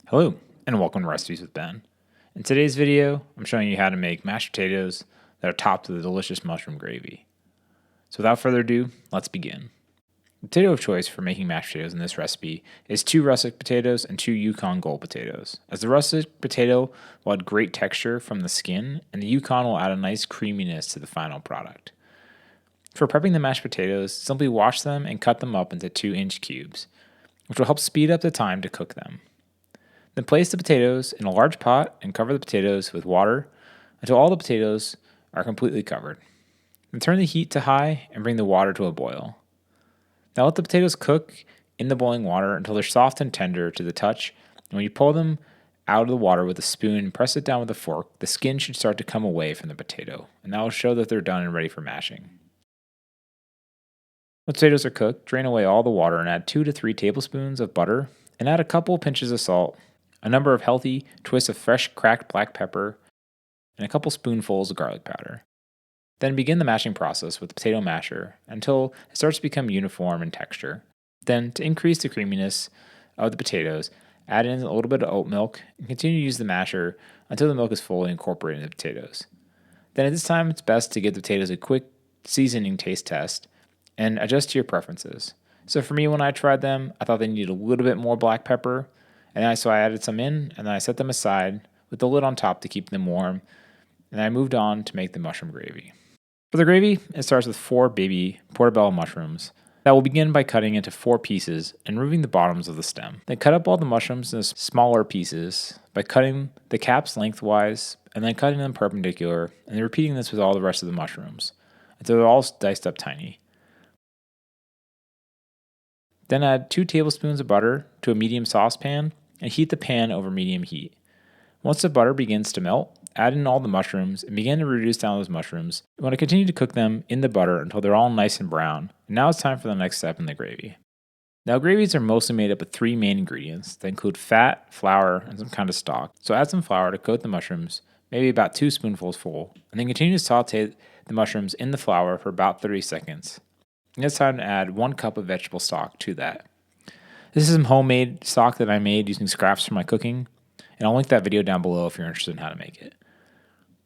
Hello, and welcome to Recipes with Ben. In today's video, I'm showing you how to make mashed potatoes that are topped with a delicious mushroom gravy. So without further ado, let's begin. The potato of choice for making mashed potatoes in this recipe is 2 russet potatoes and 2 Yukon gold potatoes, as the russet potato will add great texture from the skin, and the Yukon will add a nice creaminess to the final product. For prepping the mashed potatoes, simply wash them and cut them up into 2-inch cubes, which will help speed up the time to cook them. Then place the potatoes in a large pot and cover the potatoes with water until all the potatoes are completely covered. Then turn the heat to high and bring the water to a boil. Now let the potatoes cook in the boiling water until they're soft and tender to the touch, and when you pull them out of the water with a spoon and press it down with a fork, the skin should start to come away from the potato, and that will show that they're done and ready for mashing. When potatoes are cooked, drain away all the water and add 2 to 3 tablespoons of butter and add a couple pinches of salt, a number of healthy twists of fresh cracked black pepper, and a couple spoonfuls of garlic powder. Then begin the mashing process with the potato masher until it starts to become uniform in texture. Then, to increase the creaminess of the potatoes, add in a little bit of oat milk and continue to use the masher until the milk is fully incorporated into the potatoes. Then at this time, it's best to give the potatoes a quick seasoning taste test and adjust to your preferences. So for me, when I tried them, I thought they needed a little bit more black pepper, so I added some in, and then I set them aside with the lid on top to keep them warm, and I moved on to make the mushroom gravy. For the gravy, it starts with 4 baby portabella mushrooms that we'll begin by cutting into 4 pieces and removing the bottoms of the stem. Then cut up all the mushrooms into smaller pieces by cutting the caps lengthwise and then cutting them perpendicular, and then repeating this with all the rest of the mushrooms until they're all diced up tiny. Then add 2 tablespoons of butter to a medium saucepan and heat the pan over medium heat. Once the butter begins to melt, add in all the mushrooms and begin to reduce down those mushrooms. You want to continue to cook them in the butter until they're all nice and brown. And now it's time for the next step in the gravy. Now gravies are mostly made up of 3 main ingredients that include fat, flour, and some kind of stock. So add some flour to coat the mushrooms, maybe about 2 spoonfuls full, and then continue to saute the mushrooms in the flour for about 30 seconds. And it's time to add 1 cup of vegetable stock to that. This is some homemade stock that I made using scraps from my cooking, and I'll link that video down below if you're interested in how to make it.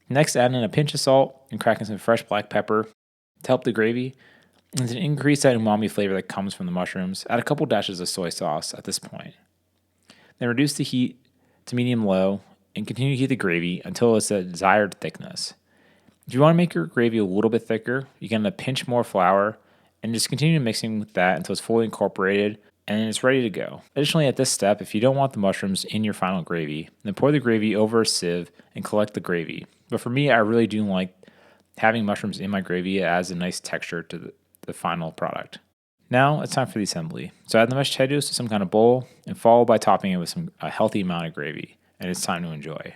Next, add in a pinch of salt and crack in some fresh black pepper to help the gravy, and to increase that umami flavor that comes from the mushrooms, add a couple dashes of soy sauce at this point. Then reduce the heat to medium-low and continue to heat the gravy until it's a desired thickness. If you want to make your gravy a little bit thicker, you can add a pinch more flour and just continue mixing with that until it's fully incorporated and it's ready to go. Additionally, at this step, if you don't want the mushrooms in your final gravy, then pour the gravy over a sieve and collect the gravy. But for me, I really do like having mushrooms in my gravy. It adds a nice texture to the final product. Now it's time for the assembly. So add the mashed potatoes to some kind of bowl and follow by topping it with a healthy amount of gravy, and it's time to enjoy.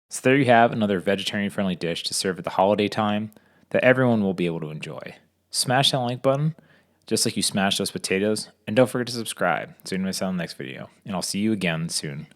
So there you have another vegetarian-friendly dish to serve at the holiday time that everyone will be able to enjoy. Smash that like button, just like you smashed those potatoes, and don't forget to subscribe so you don't miss out on the next video, and I'll see you again soon.